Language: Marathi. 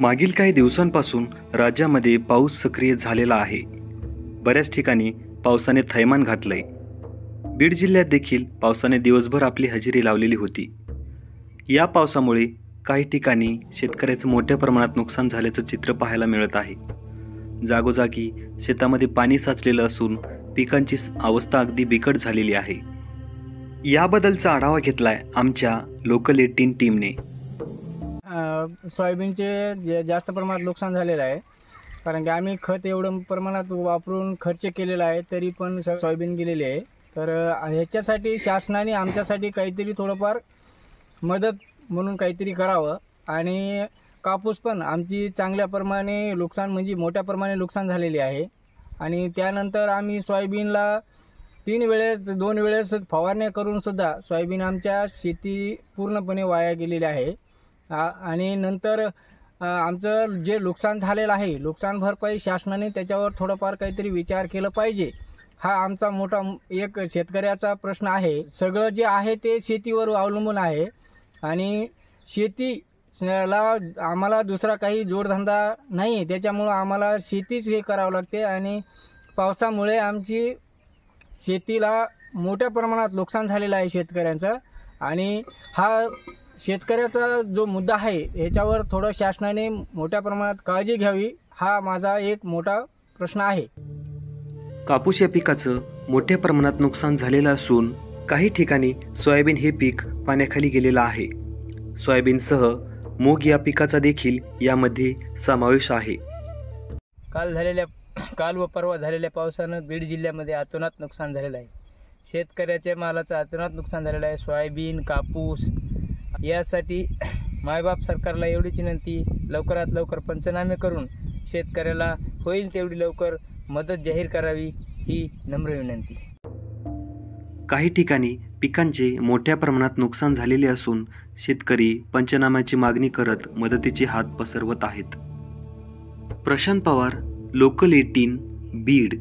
मागील काही दिवसांपासून राज्यामध्ये पाऊस सक्रिय झालेला आहे. बऱ्याच ठिकाणी पावसाने थैमान घातलंय. बीड जिल्ह्यात देखील पावसाने दिवसभर आपली हजेरी लावलेली होती. या पावसामुळे काही ठिकाणी शेतकऱ्याचं मोठ्या प्रमाणात नुकसान झाल्याचं चित्र पाहायला मिळत आहे. जागोजागी शेतामध्ये पाणी साचलेलं असून पिकांची अवस्था अगदी बिकट झालेली आहे. याबद्दलचा आढावा घेतलाय आमच्या लोकल 18 टीमने. सोयाबीनचे जास्त प्रमाणात नुकसान झालेलं आहे, कारण की आम्ही खत एवढं प्रमाणात वापरून खर्च केलेला आहे, तरी पण सोयाबीन गेलेली आहे. तर ह्याच्यासाठी शासनाने आमच्यासाठी काहीतरी थोडंफार मदत म्हणून काहीतरी करावं. आणि कापूस पण आमची चांगल्या प्रमाणे नुकसान म्हणजे मोठ्या प्रमाणे नुकसान झालेली आहे. आणि त्यानंतर आम्ही सोयाबीनला 2 वेळेस फवारण्या करून सुद्धा सोयाबीन आमच्या शेती पूर्णपणे वाया गेलेली आहे. आणि नंतर आमचं जे नुकसान झालेलं आहे, नुकसान भरपाई शासनाने त्याच्यावर थोडंफार काहीतरी विचार केलं पाहिजे. हा आमचा मोठा एक शेतकऱ्याचा प्रश्न आहे. सगळं जे आहे ते शेतीवर अवलंबून आहे आणि शेतीला आम्हाला दुसरा काही जोडधंदा नाही आहे, त्याच्यामुळं आम्हाला शेतीच हे करावं लागते. आणि पावसामुळे आमची शेतीला मोठ्या प्रमाणात नुकसान झालेलं आहे शेतकऱ्यांचं. आणि हा शेतकऱ्याचा जो मुद्दा आहे ह्याच्यावर थोडं शासनाने मोठ्या प्रमाणात काळजी घ्यावी, हा माझा एक मोठा प्रश्न आहे. कापूस या पिकाचं मोठ्या प्रमाणात नुकसान झालेलं असून काही ठिकाणी सोयाबीन हे पीक पाण्याखाली गेलेलं आहे. सोयाबीनसह मूग या पिकाचा देखील यामध्ये समावेश आहे. काल व परवा झालेल्या पावसानं बीड जिल्ह्यामध्ये अतोनात नुकसान झालेलं आहे. शेतकऱ्याच्या मालाचं अतोनात नुकसान झालेलं आहे. सोयाबीन, कापूस यासाठी मायबाप सरकारला एवढीच विनंती, लवकरात लवकर पंचनामे करून शेतकऱ्याला होईल तेवढी लवकर मदत जाहीर करावी, ही नम्र विनंती. काही ठिकाणी पिकांचे मोठ्या प्रमाणात नुकसान झालेले असून शेतकरी पंचनाम्याची मागणी करत मदतीचे हात पसरवत आहेत. प्रशांत पवार, लोकल 18, बीड.